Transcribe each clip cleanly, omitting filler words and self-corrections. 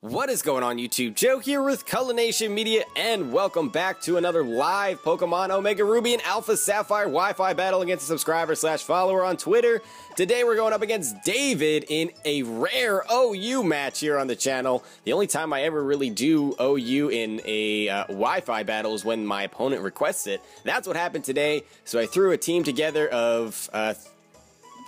What is going on YouTube? Joe here with Culination Media, and welcome back to another live Pokemon Omega Ruby and Alpha Sapphire Wi-Fi battle against a subscriber/follower on Twitter. Today we're going up against David in a rare OU match here on the channel. The only time I ever really do OU in a Wi-Fi battle is when my opponent requests it. That's what happened today, so I threw a team together of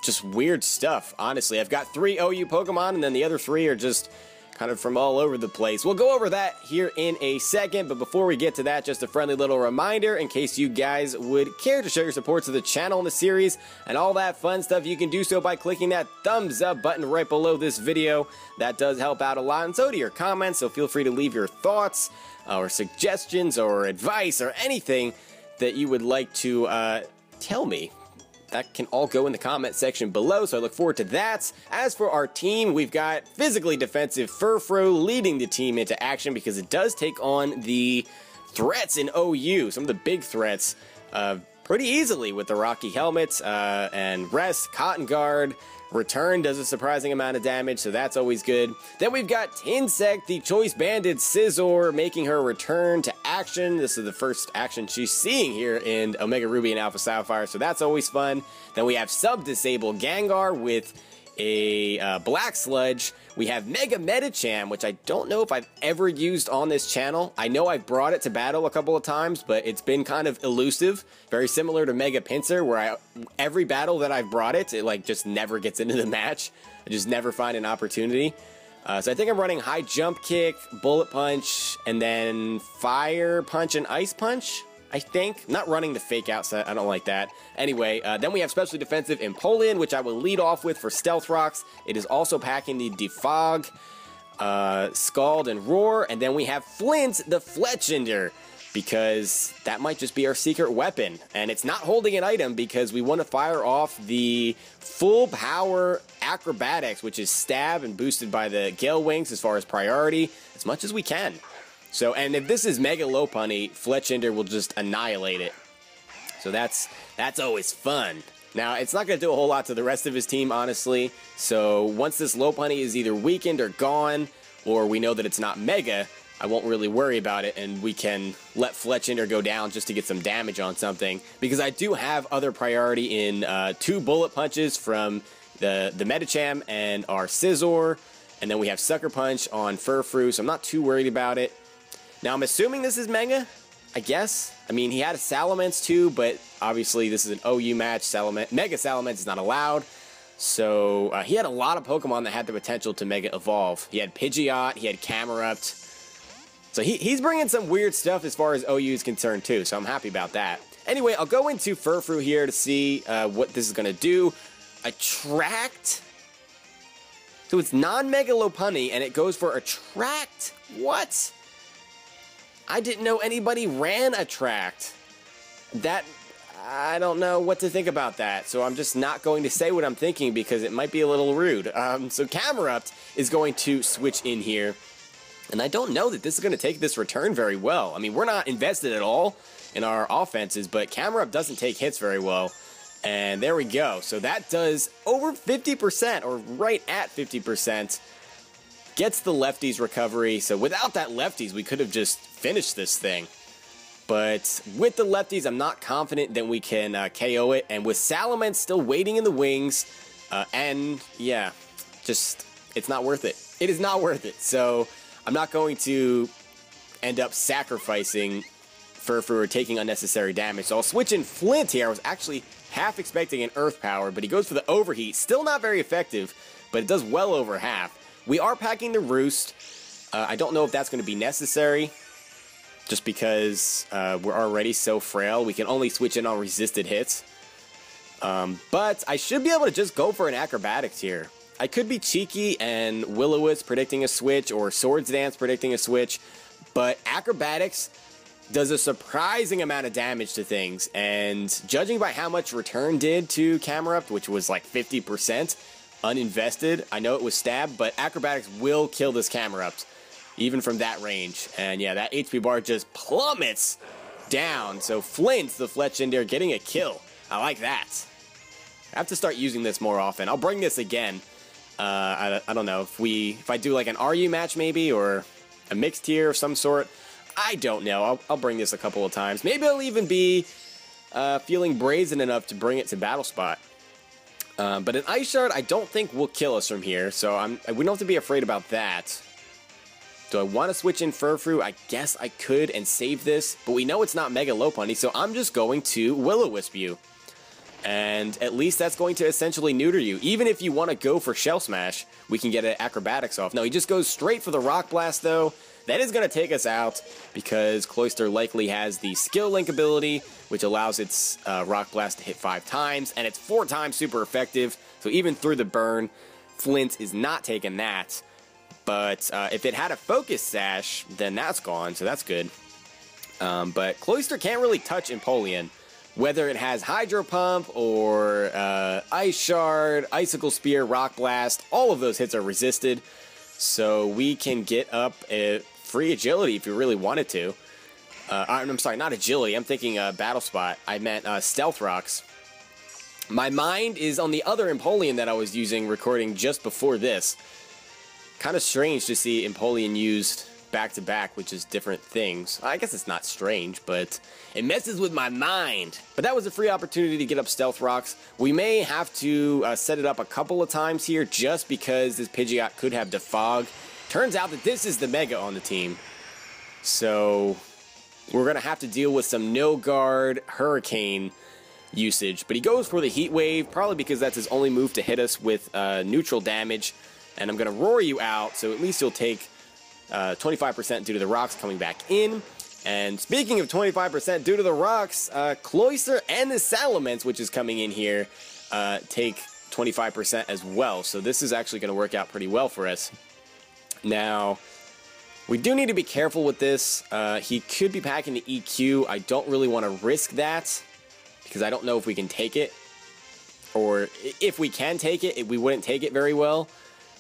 just weird stuff, honestly. I've got 3 OU Pokemon, and then the other 3 are just kind of from all over the place. We'll go over that here in a second, but before we get to that, just a friendly little reminder in case you guys would care to show your support to the channel and the series and all that fun stuff. You can do so by clicking that thumbs up button right below this video. That does help out a lot, and so do your comments, so feel free to leave your thoughts or suggestions or advice or anything that you would like to tell me. That can all go in the comment section below, so I look forward to that. As for our team, we've got physically defensive Furfrou leading the team into action because it does take on the threats in OU, some of the big threats, pretty easily with the Rocky Helmet and Rest, Cotton Guard. Return does a surprising amount of damage, so that's always good. Then we've got Tinsect, the Choice Banded Scizor, making her return to action. This is the first action she's seeing here in Omega Ruby and Alpha Sapphire, so that's always fun. Then we have Sub-Disable Gengar with a Black Sludge. We have Mega Medicham, which I don't know if I've ever used on this channel. I know I've brought it to battle a couple of times, but it's been kind of elusive. Very similar to Mega Pinsir, where every battle that I've brought it like just never gets into the match. I just never find an opportunity. So I think I'm running High Jump Kick, Bullet Punch, and then Fire Punch and Ice Punch, I think. I'm not running the Fake Out set, I don't like that. Anyway, then we have Specially Defensive Empoleon, which I will lead off with for Stealth Rocks. It is also packing the Defog, Scald, and Roar. And then we have Flint, the Fletchinder, because that might just be our secret weapon. And it's not holding an item because we want to fire off the full power Acrobatics, which is stab and boosted by the Gale Wings as far as priority, as much as we can. So, and if this is Mega Lopunny, Fletchinder will just annihilate it. So that's always fun. Now, it's not going to do a whole lot to the rest of his team, honestly. So once this Lopunny is either weakened or gone, or we know that it's not Mega, I won't really worry about it, and we can let Fletchinder go down just to get some damage on something. Because I do have other priority in 2 Bullet Punches from the Medicham and our Scizor. And then we have Sucker Punch on Furfrou, so I'm not too worried about it. Now, I'm assuming this is Mega, I guess. I mean, he had a Salamence too, but obviously this is an OU match. Mega Salamence is not allowed. So, he had a lot of Pokemon that had the potential to Mega Evolve. He had Pidgeot, he had Camerupt. So he's bringing some weird stuff as far as OU is concerned too, so I'm happy about that. Anyway, I'll go into Furfrou here to see what this is going to do. Attract. So it's non-Mega Lopunny, and it goes for Attract. What? I didn't know anybody ran Attract. That, I don't know what to think about that, so I'm just not going to say what I'm thinking because it might be a little rude. So Camerupt is going to switch in here, and I don't know that this is going to take this return very well. I mean, we're not invested at all in our offenses, but Camerupt doesn't take hits very well, and there we go. So that does over 50%, or right at 50%. Gets the lefties recovery, so without that lefties, we could have just finished this thing. But with the lefties, I'm not confident that we can KO it, and with Salamence still waiting in the wings, and yeah, just, it's not worth it. It is not worth it, so I'm not going to end up sacrificing Furfrou or taking unnecessary damage. So I'll switch in Flint here. I was actually half expecting an Earth Power, but he goes for the Overheat. Still not very effective, but it does well over half. We are packing the Roost. I don't know if that's going to be necessary, just because we're already so frail. We can only switch in on resisted hits. But I should be able to just go for an Acrobatics here. I could be cheeky and Will-O-Wisp predicting a switch, or Swords Dance predicting a switch, but Acrobatics does a surprising amount of damage to things, and judging by how much Return did to Camerupt, which was like 50%, uninvested. I know it was stab, but Acrobatics will kill this Camerupt, even from that range. And yeah, that HP bar just plummets down. So Flint, the Fletchinder, getting a kill. I like that. I have to start using this more often. I'll bring this again I don't know, if I do like an RU match maybe, or a mixed tier of some sort. I don't know. I'll bring this a couple of times. Maybe I'll even be feeling brazen enough to bring it to Battle Spot. But an Ice Shard I don't think will kill us from here, so we don't have to be afraid about that. Do I want to switch in Furfrou? I guess I could and save this, but we know it's not Mega Lopunny, so I'm just going to Will-O-Wisp you. And at least that's going to essentially neuter you. Even if you want to go for Shell Smash, we can get an Acrobatics off. No, he just goes straight for the Rock Blast, though. That is going to take us out, because Cloyster likely has the Skill Link ability, which allows its Rock Blast to hit 5 times, and it's 4 times super effective, so even through the burn, Flint is not taking that. But if it had a Focus Sash, then that's gone, so that's good. But Cloyster can't really touch Empoleon. Whether it has Hydro Pump or Ice Shard, Icicle Spear, Rock Blast, all of those hits are resisted. So we can get up a free Agility if you really wanted to. I'm sorry, not Agility. I'm thinking Battle Spot. I meant Stealth Rocks. My mind is on the other Empoleon that I was using recording just before this. Kind of strange to see Empoleon used back-to-back, which is different things. I guess it's not strange, but it messes with my mind. But that was a free opportunity to get up Stealth Rocks. We may have to set it up a couple of times here just because this Pidgeot could have Defog. Turns out that this is the Mega on the team. So we're going to have to deal with some no-guard Hurricane usage. But he goes for the Heat Wave, probably because that's his only move to hit us with neutral damage. And I'm going to Roar you out, so at least you'll take 25% due to the rocks coming back in. And speaking of 25% due to the rocks, Cloyster and the Salamence, which is coming in here, take 25% as well. So this is actually going to work out pretty well for us. Now, we do need to be careful with this. He could be packing the EQ. I don't really want to risk that, because I don't know if we can take it. Or if we can take it, we wouldn't take it very well.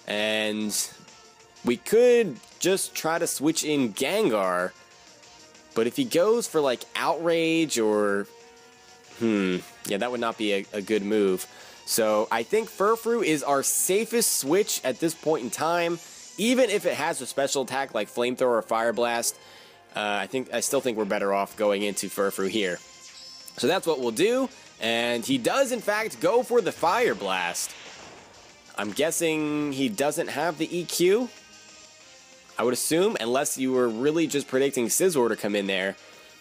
And we could just try to switch in Gengar, but if he goes for like Outrage or yeah, that would not be a good move. So I think Furfrou is our safest switch at this point in time, even if it has a special attack like Flamethrower or Fire Blast. I still think we're better off going into Furfrou here. So that's what we'll do, and he does in fact go for the Fire Blast. I'm guessing he doesn't have the EQ, I would assume, unless you were really just predicting Scizor to come in there,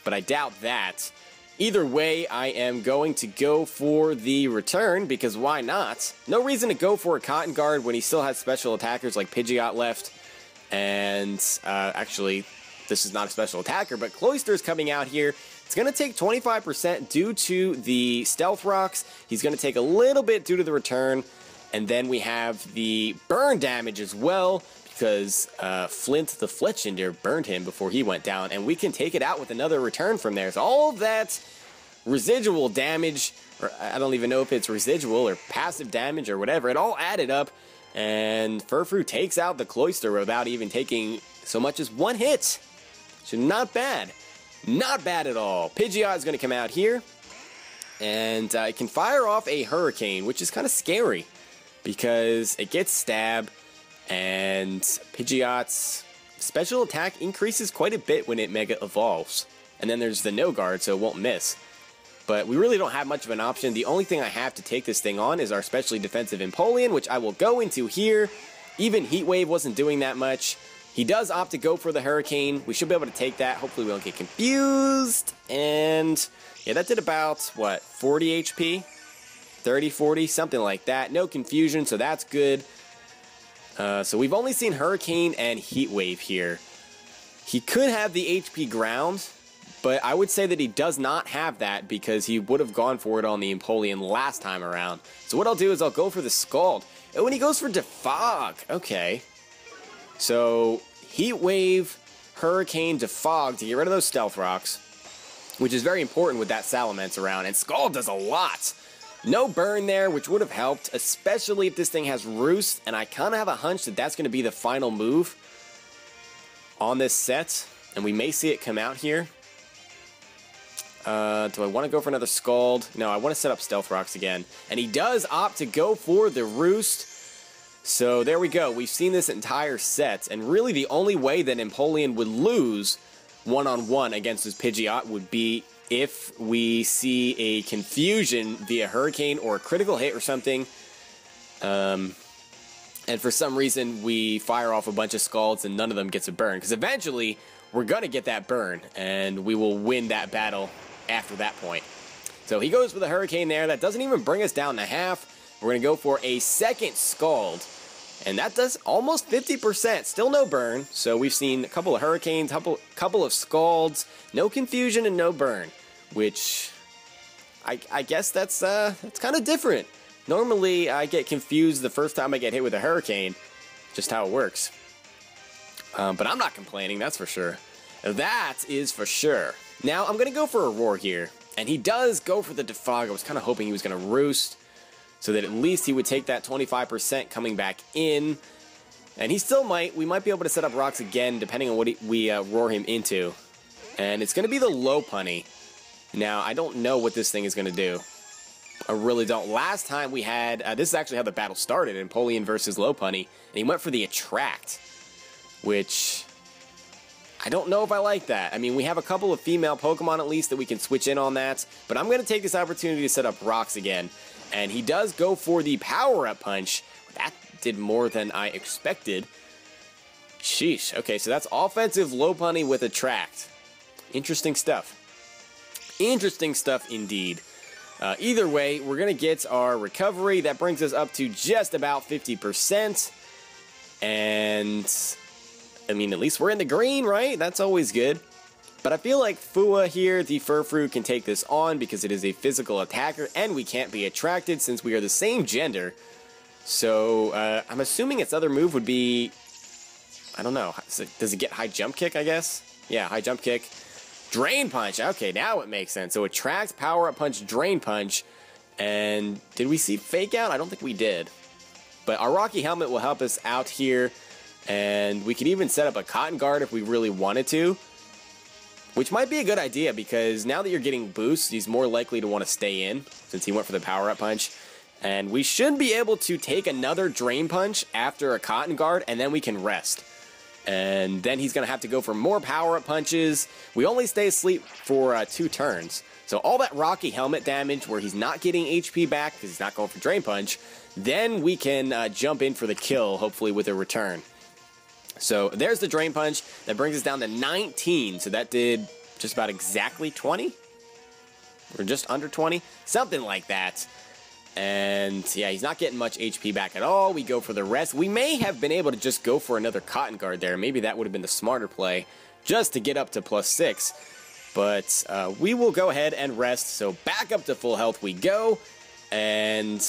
but I doubt that. Either way, I am going to go for the return, because why not? No reason to go for a Cotton Guard when he still has special attackers like Pidgeot left, and actually, this is not a special attacker, but Cloyster's coming out here. It's going to take 25% due to the Stealth Rocks. He's going to take a little bit due to the return. And then we have the burn damage as well, because Flint the Fletchinder burned him before he went down, and we can take it out with another return from there. So all of that residual damage, or I don't even know if it's residual or passive damage or whatever, it all added up, and Furfrou takes out the Cloyster without even taking so much as one hit. So not bad. Not bad at all. Pidgeot is going to come out here, and it can fire off a Hurricane, which is kind of scary, because it gets Stab, and Pidgeot's special attack increases quite a bit when it Mega Evolves. And then there's the No Guard, so it won't miss. But we really don't have much of an option. The only thing I have to take this thing on is our specially defensive Empoleon, which I will go into here. Even Heat Wave wasn't doing that much. He does opt to go for the Hurricane. We should be able to take that. Hopefully we don't get confused. And yeah, that did about, what, 40 HP? 30, 40, something like that. No confusion, so that's good. So we've only seen Hurricane and Heat Wave here. He could have the HP Ground, but I would say that he does not have that because he would have gone for it on the Empoleon last time around. So what I'll do is I'll go for the Scald. Oh, and he goes for Defog. Okay. So Heat Wave, Hurricane, Defog to get rid of those Stealth Rocks, which is very important with that Salamence around. And Scald does a lot. No burn there, which would have helped, especially if this thing has Roost, and I kind of have a hunch that that's going to be the final move on this set, and we may see it come out here. Do I want to go for another Scald? No, I want to set up Stealth Rocks again. And he does opt to go for the Roost. So there we go. We've seen this entire set, and really the only way that Empoleon would lose one-on-one against his Pidgeot would be if we see a confusion via Hurricane or a critical hit or something. And for some reason, we fire off a bunch of Scalds and none of them gets a burn. Because eventually, we're going to get that burn, and we will win that battle after that point. So he goes for the Hurricane there. That doesn't even bring us down to half. We're going to go for a second Scald. And that does almost 50%. Still no burn. So we've seen a couple of Hurricanes, couple of Scalds, no confusion and no burn. Which, I guess that's kind of different. Normally, I get confused the first time I get hit with a Hurricane. Just how it works. But I'm not complaining, that's for sure. That is for sure. Now, I'm going to go for a Roar here. And he does go for the Defog. I was kind of hoping he was going to Roost, so that at least he would take that 25% coming back in. And he still might. We might be able to set up rocks again, depending on what we roar him into. And it's going to be the Lopunny. Now, I don't know what this thing is going to do. I really don't. Last time we had, this is actually how the battle started, Empoleon versus Lopunny, and he went for the Attract, which I don't know if I like that. I mean, we have a couple of female Pokemon at least that we can switch in on that, but I'm going to take this opportunity to set up rocks again. And he does go for the Power-Up Punch. That did more than I expected. Sheesh. Okay, so that's offensive Lopunny with Attract. Interesting stuff. Interesting stuff indeed. Either way, we're going to get our recovery. That brings us up to just about 50%. And, I mean, at least we're in the green, right? That's always good. But I feel like Fua here, the Furfrou, can take this on because it is a physical attacker, and we can't be attracted since we are the same gender. So, I'm assuming its other move would be, I don't know, does it get High Jump Kick, I guess? Yeah, High Jump Kick. Drain Punch, okay, now it makes sense. So Attract, Power Up Punch, Drain Punch, and did we see Fake Out? I don't think we did. But our Rocky Helmet will help us out here, and we could even set up a Cotton Guard if we really wanted to, which might be a good idea because now that you're getting boosts, he's more likely to want to stay in since he went for the Power Up Punch. And we should be able to take another Drain Punch after a Cotton Guard, and then we can rest. And then he's going to have to go for more Power-Up Punches. We only stay asleep for 2 turns. So all that Rocky Helmet damage where he's not getting HP back because he's not going for Drain Punch, then we can jump in for the kill, hopefully with a return. So there's the Drain Punch. That brings us down to 19. So that did just about exactly 20? Or just under 20? Something like that. And yeah, he's not getting much HP back at all. We go for the rest. We may have been able to just go for another Cotton Guard there. Maybe that would have been the smarter play just to get up to +6. But we will go ahead and rest. So back up to full health we go. And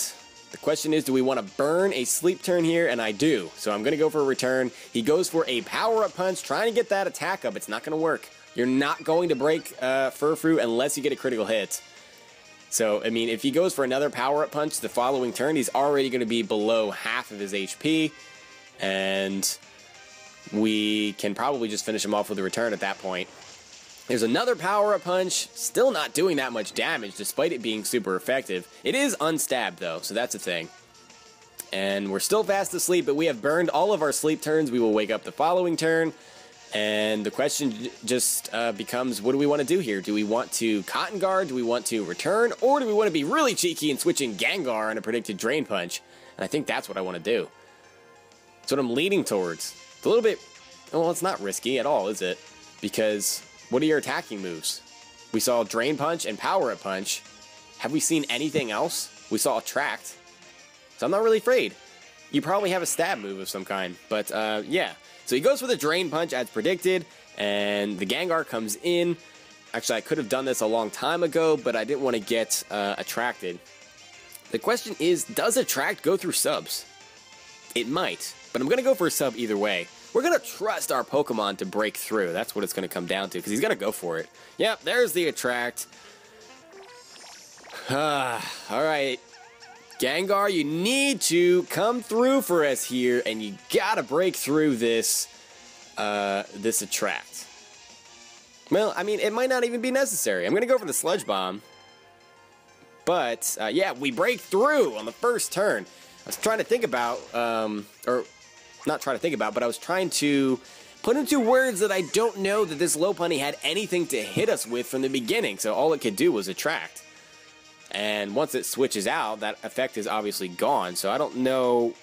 the question is, do we want to burn a sleep turn here? And I do. So I'm going to go for a return. He goes for a Power-Up Punch, trying to get that attack up. It's not going to work. You're not going to break Furfrou unless you get a critical hit. So, I mean, if he goes for another Power-Up Punch the following turn, he's already going to be below half of his HP. And we can probably just finish him off with a return at that point. There's another Power-Up Punch. Still not doing that much damage, despite it being super effective. It is unstabbed, though, so that's a thing. And we're still fast asleep, but we have burned all of our sleep turns. We will wake up the following turn. And the question just becomes, what do we want to do here? Do we want to Cotton Guard? Do we want to return? Or do we want to be really cheeky and switch in Gengar on a predicted Drain Punch? And I think that's what I want to do. That's what I'm leaning towards. It's a little bit, well, it's not risky at all, is it? Because what are your attacking moves? We saw Drain Punch and Power-Up Punch. Have we seen anything else? We saw Attract. So I'm not really afraid. You probably have a stab move of some kind. But yeah. So he goes for the Drain Punch as predicted, and the Gengar comes in. Actually, I could have done this a long time ago, but I didn't want to get attracted. The question is, does Attract go through subs? It might, but I'm going to go for a sub either way. We're going to trust our Pokemon to break through. That's what it's going to come down to, because he's going to go for it. Yep, there's the Attract. Alright. Gengar, you need to come through for us here, and you gotta break through this, this Attract. Well, I mean, it might not even be necessary. I'm gonna go for the Sludge Bomb. But, yeah, we break through on the first turn. was trying to think about, or not trying to think about, but I was trying to put into words that I don't know that this Lopunny had anything to hit us with from the beginning, so all it could do was attract. And once it switches out, that effect is obviously gone, so I don't know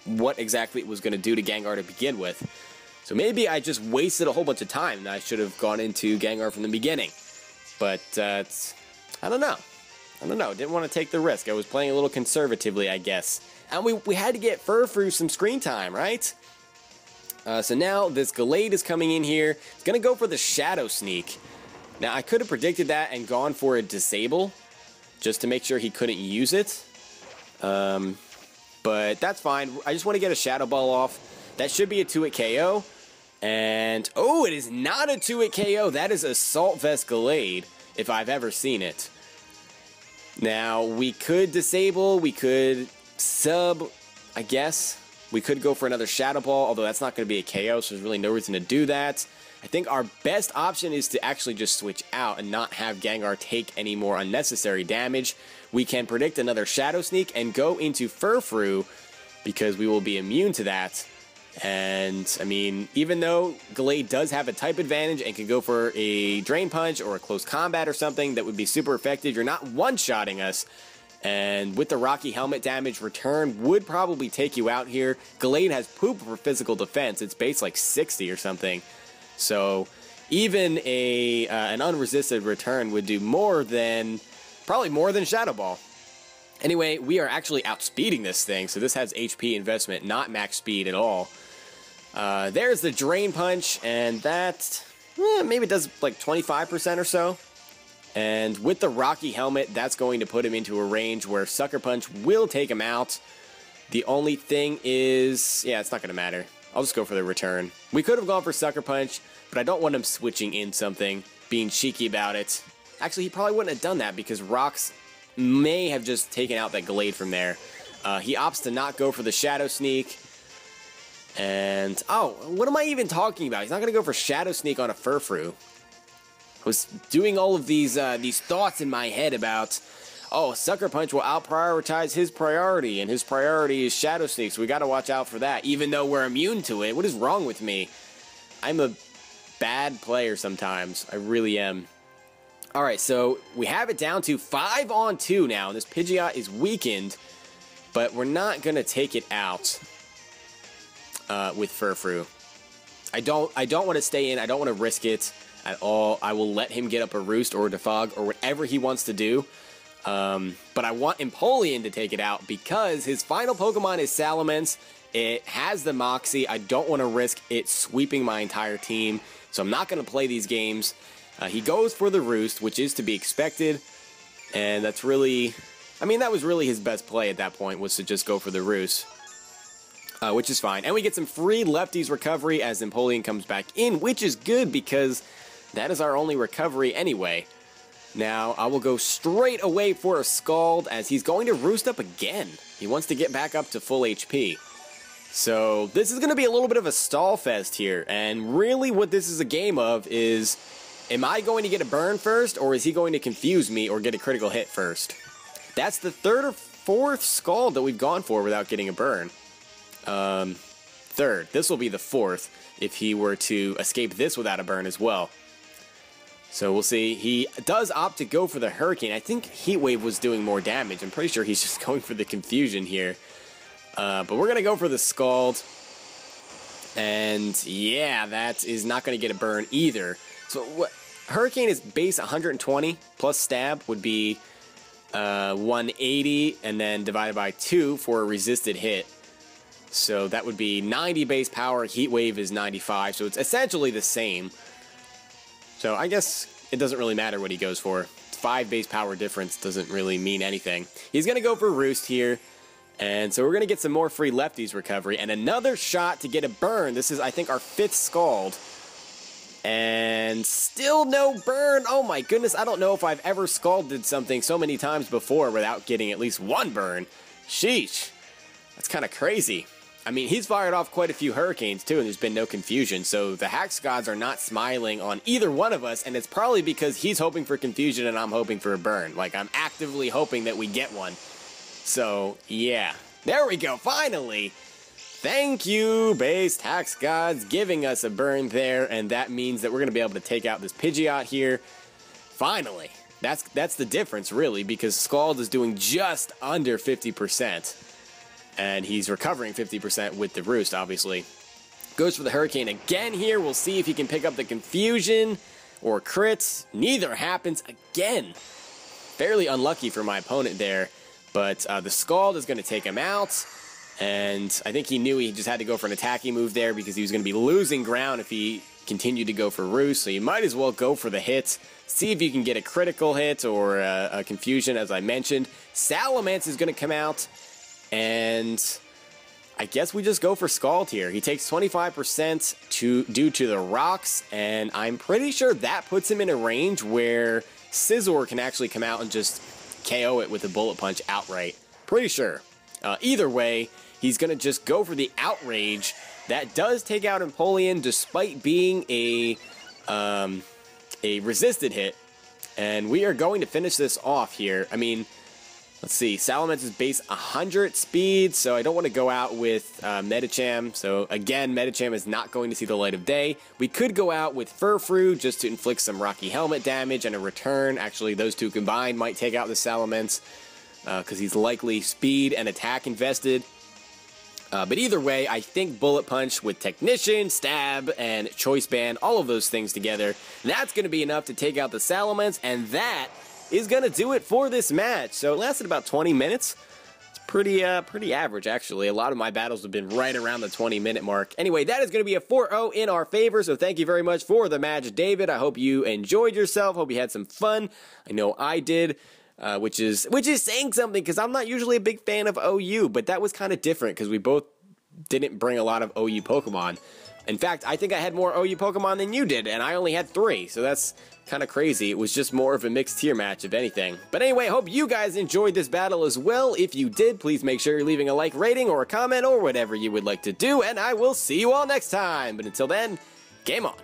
what exactly it was going to do to Gengar to begin with. So maybe I just wasted a whole bunch of time and I should have gone into Gengar from the beginning. But, I don't know. Didn't want to take the risk. I was playing a little conservatively, I guess. And we had to get Furfrou some screen time, right? So now this Gallade is coming in here. It's going to go for the Shadow Sneak. Now, I could have predicted that and gone for a Disable, just to make sure he couldn't use it. But that's fine. I just want to get a Shadow Ball off. That should be a 2-hit KO. And, oh, it is not a 2-hit KO. That is Assault Vest Gallade, if I've ever seen it. Now, we could Disable, we could Sub, I guess. We could go for another Shadow Ball, although that's not going to be a KO, so there's really no reason to do that. I think our best option is to actually just switch out and not have Gengar take any more unnecessary damage. We can predict another Shadow Sneak and go into Furfrou, because we will be immune to that. And, I mean, even though Gallade does have a type advantage and can go for a Drain Punch or a Close Combat or something that would be super effective, you're not one-shotting us. And with the Rocky Helmet damage, Return would probably take you out here. Gallade has poop for physical defense. It's base like 60 or something. So even an unresisted Return would do more than, probably more than Shadow Ball. Anyway, we are actually outspeeding this thing, so this has HP investment, not max speed at all. There's the Drain Punch, and that maybe it does like 25% or so. And with the Rocky Helmet, that's going to put him into a range where Sucker Punch will take him out. The only thing is, yeah, it's not going to matter. I'll just go for the Return. We could have gone for Sucker Punch, but I don't want him switching in something, being cheeky about it. Actually, he probably wouldn't have done that because Rocks may have just taken out that Gallade from there. He opts to not go for the Shadow Sneak. And, oh, what am I even talking about? He's not going to go for Shadow Sneak on a Furfrou. I was doing all of these thoughts in my head about, oh, Sucker Punch will out-prioritize his priority, and his priority is Shadow Sneak, so we got to watch out for that, even though we're immune to it. What is wrong with me? I'm a bad player sometimes. I really am. Alright, so we have it down to 5-on-2 now. This Pidgeot is weakened, but we're not going to take it out with Furfrou. I don't want to stay in. I don't want to risk it at all. I will let him get up a Roost or a Defog or whatever he wants to do. But I want Empoleon to take it out because his final Pokemon is Salamence. It has the Moxie. I don't want to risk it sweeping my entire team, so I'm not going to play these games. He goes for the Roost, which is to be expected, and that's really, I mean, that was really his best play at that point, was to just go for the Roost, which is fine. And we get some free Lefties recovery as Empoleon comes back in, which is good because that is our only recovery anyway. Now, I will go straight away for a Scald as he's going to Roost up again. He wants to get back up to full HP. So, this is going to be a little bit of a stall fest here, and really what this is a game of is, am I going to get a burn first, or is he going to confuse me or get a critical hit first? That's the third or fourth Scald that we've gone for without getting a burn. Third. This will be the fourth if he were to escape this without a burn as well. So we'll see. He does opt to go for the Hurricane. I think Heat Wave was doing more damage. I'm pretty sure he's just going for the Confusion here. But we're going to go for the Scald. And yeah, that is not going to get a burn either. So what, Hurricane is base 120 plus stab would be 180 and then divided by 2 for a resisted hit. So that would be 90 base power. Heat Wave is 95. So it's essentially the same. So I guess it doesn't really matter what he goes for. 5 base power difference doesn't really mean anything. He's going to go for Roost here. And so we're going to get some more free Lefties recovery. And another shot to get a burn. This is, I think, our 5th Scald. And still no burn. Oh my goodness. I don't know if I've ever Scalded something so many times before without getting at least one burn. Sheesh. That's kind of crazy. I mean, he's fired off quite a few Hurricanes, too, and there's been no confusion, so the Hax Gods are not smiling on either one of us, and it's probably because he's hoping for confusion and I'm hoping for a burn. Like, I'm actively hoping that we get one. So, yeah, There we go, finally! Thank you, base tax gods, giving us a burn there, and that means that we're going to be able to take out this Pidgeot here. Finally. That's the difference, really, because Scald is doing just under 50%. And he's recovering 50% with the Roost, obviously. Goes for the Hurricane again here. We'll see if he can pick up the Confusion or crits. Neither happens again. Fairly unlucky for my opponent there. But the Scald is going to take him out. And I think he knew he just had to go for an attacking move there because he was going to be losing ground if he continued to go for Roost. So you might as well go for the hit. See if you can get a critical hit or a Confusion, as I mentioned. Salamence is going to come out. And I guess we just go for Scald here. He takes 25% due to the rocks. And I'm pretty sure that puts him in a range where Scizor can actually come out and just KO it with a Bullet Punch outright. Pretty sure. Either way, he's going to just go for the Outrage. That does take out Empoleon despite being a resisted hit. And we are going to finish this off here. I mean, let's see. Salamence is base 100 speed, so I don't want to go out with Medicham. So again, Medicham is not going to see the light of day. We could go out with Furfrou just to inflict some Rocky Helmet damage and a return. Actually, those two combined might take out the Salamence. Because he's likely speed and attack invested. But either way, I think Bullet Punch with Technician, Stab, and Choice Band, all of those things together, that's going to be enough to take out the Salamence, and that is going to do it for this match. So it lasted about 20 minutes. It's pretty average, actually. A lot of my battles have been right around the 20-minute mark. Anyway, that is going to be a 4-0 in our favor, so thank you very much for the match, David. I hope you enjoyed yourself. Hope you had some fun. I know I did. Which is saying something, because I'm not usually a big fan of OU, but that was kind of different because we both didn't bring a lot of OU Pokemon. In fact, I think I had more OU Pokemon than you did, and I only had 3, so that's kind of crazy. It was just more of a mixed tier match, if anything. But anyway, hope you guys enjoyed this battle as well. If you did, please make sure you're leaving a like, rating, or a comment, or whatever you would like to do, and I will see you all next time. But until then, game on.